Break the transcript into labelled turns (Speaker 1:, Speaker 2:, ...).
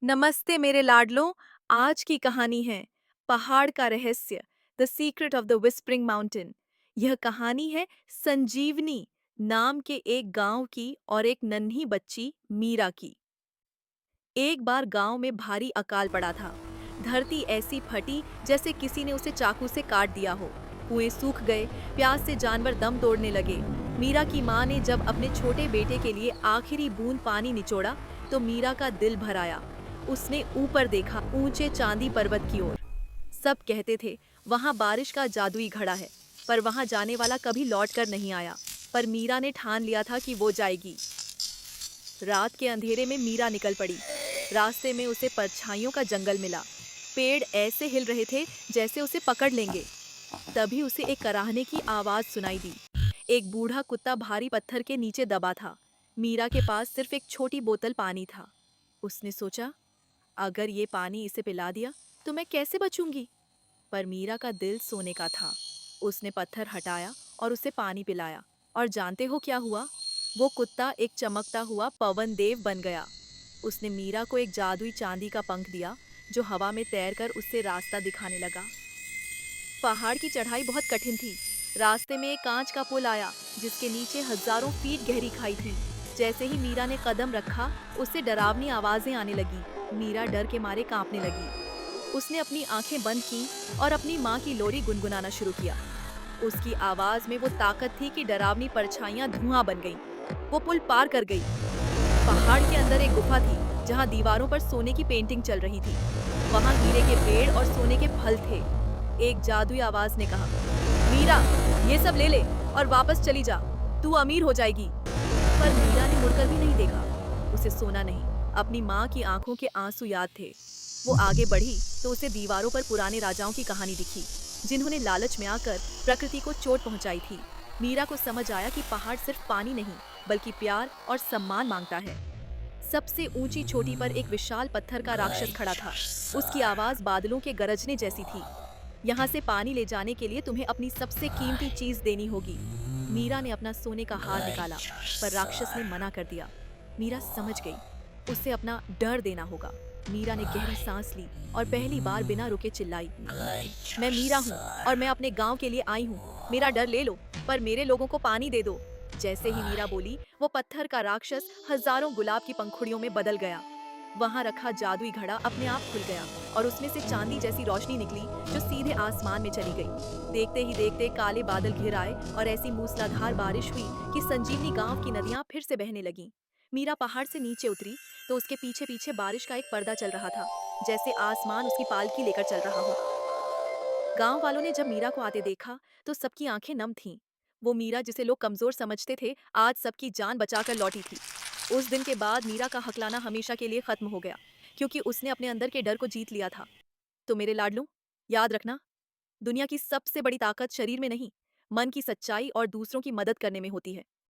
Speaker 1: नमस्ते मेरे लाडलों। आज की कहानी है पहाड़ का रहस्य, the secret of the whispering mountain. यह कहानी है संजीवनी नाम के एक गांव की और एक नन्ही बच्ची मीरा की। एक बार गांव में भारी अकाल पड़ा था। धरती ऐसी फटी जैसे किसी ने उसे चाकू से काट दिया हो। कुएं सूख गए, प्यास से जानवर दम तोड़ने लगे। मीरा की माँ ने जब अपने छोटे बेटे के लिए आखिरी बूंद पानी निचोड़ा तो मीरा का दिल भर आया। उसने ऊपर देखा, ऊंचे चांदी पर्वत की ओर। सब कहते थे वहां बारिश का जादुई घड़ा है, पर वहां जाने वाला कभी लौट कर नहीं आया। पर मीरा ने ठान लिया था कि वो जाएगी। रात के अंधेरे में मीरा निकल पड़ी। रास्ते में उसे परछाइयों का जंगल मिला। पेड़ ऐसे हिल रहे थे जैसे उसे पकड़ लेंगे। तभी उसे एक कराहने की आवाज सुनाई दी। एक बूढ़ा कुत्ता भारी पत्थर के नीचे दबा था। मीरा के पास सिर्फ एक छोटी बोतल पानी था। उसने सोचा, अगर ये पानी इसे पिला दिया तो मैं कैसे बचूंगी। पर मीरा का दिल सोने का था। उसने पत्थर हटाया और उसे पानी पिलाया। और जानते हो क्या हुआ? वो कुत्ता एक चमकता हुआ पवन देव बन गया। उसने मीरा को एक जादुई चांदी का पंख दिया, जो हवा में तैरकर उससे रास्ता दिखाने लगा। पहाड़ की चढ़ाई बहुत कठिन थी। रास्ते में एक कांच का पुल आया, जिसके नीचे हजारों फीट गहरी खाई थी। जैसे ही मीरा ने कदम रखा, उससे डरावनी आवाजें आने लगी। मीरा डर के मारे कांपने लगी। उसने अपनी आंखें बंद की और अपनी माँ की लोरी गुनगुनाना शुरू किया। उसकी आवाज में वो ताकत थी कि डरावनी परछाइयां धुआं बन गईं। वो पुल पार कर गई। पहाड़ के अंदर एक गुफा थी, जहाँ दीवारों पर सोने की पेंटिंग चल रही थी। वहाँ हीरे के पेड़ और सोने के फल थे। एक जादुई आवाज ने कहा, मीरा, ये सब ले ले और वापस चली जा। तू अमीर हो जाएगी। पर मीरा ने मुड़कर भी नहीं देखा। उसे सोना नहीं, अपनी माँ की आंखों के आंसू याद थे। वो आगे बढ़ी तो उसे दीवारों पर पुराने राजाओं की कहानी दिखी, जिन्होंने लालच में आकर प्रकृति को चोट पहुंचाई थी। मीरा को समझ आया कि पहाड़ सिर्फ पानी नहीं, बल्कि प्यार और सम्मान मांगता है। सबसे ऊंची चोटी पर एक विशाल पत्थर का राक्षस खड़ा था। उसकी आवाज बादलों के गरजने जैसी थी। यहाँ से पानी ले जाने के लिए तुम्हें अपनी सबसे कीमती चीज देनी होगी। मीरा ने अपना सोने का हार निकाला, पर राक्षस ने मना कर दिया। मीरा समझ गई, उसे अपना डर देना होगा। मीरा ने गहरी सांस ली और पहली बार बिना रुके चिल्लाई, मैं मीरा हूँ और मैं अपने गांव के लिए आई हूँ। मेरा डर ले लो, पर मेरे लोगों को पानी दे दो। जैसे ही मीरा बोली, वो पत्थर का राक्षस हजारों गुलाब की पंखुड़ियों में बदल गया। वहां रखा जादुई घड़ा अपने आप खुल गया और उसमें से चांदी जैसी रोशनी निकली, जो सीधे आसमान में चली गई। देखते ही देखते काले बादल घिर आए और ऐसी मूसलाधार बारिश हुई कि संजीवनी गांव की नदियां फिर से बहने लगीं। मीरा पहाड़ से नीचे उतरी तो उसके पीछे पीछे बारिश का एक पर्दा चल रहा था, जैसे आसमान उसकी पालकी लेकर चल रहा हो। गांव वालों ने जब मीरा को आते देखा तो सबकी आंखें नम थीं। वो मीरा, जिसे लोग कमजोर समझते थे, आज सबकी जान बचाकर लौटी थी। उस दिन के बाद मीरा का हकलाना हमेशा के लिए खत्म हो गया, क्योंकि उसने अपने अंदर के डर को जीत लिया था। तो मेरे लाडलू, याद रखना, दुनिया की सबसे बड़ी ताकत शरीर में नहीं, मन की सच्चाई और दूसरों की मदद करने में होती है।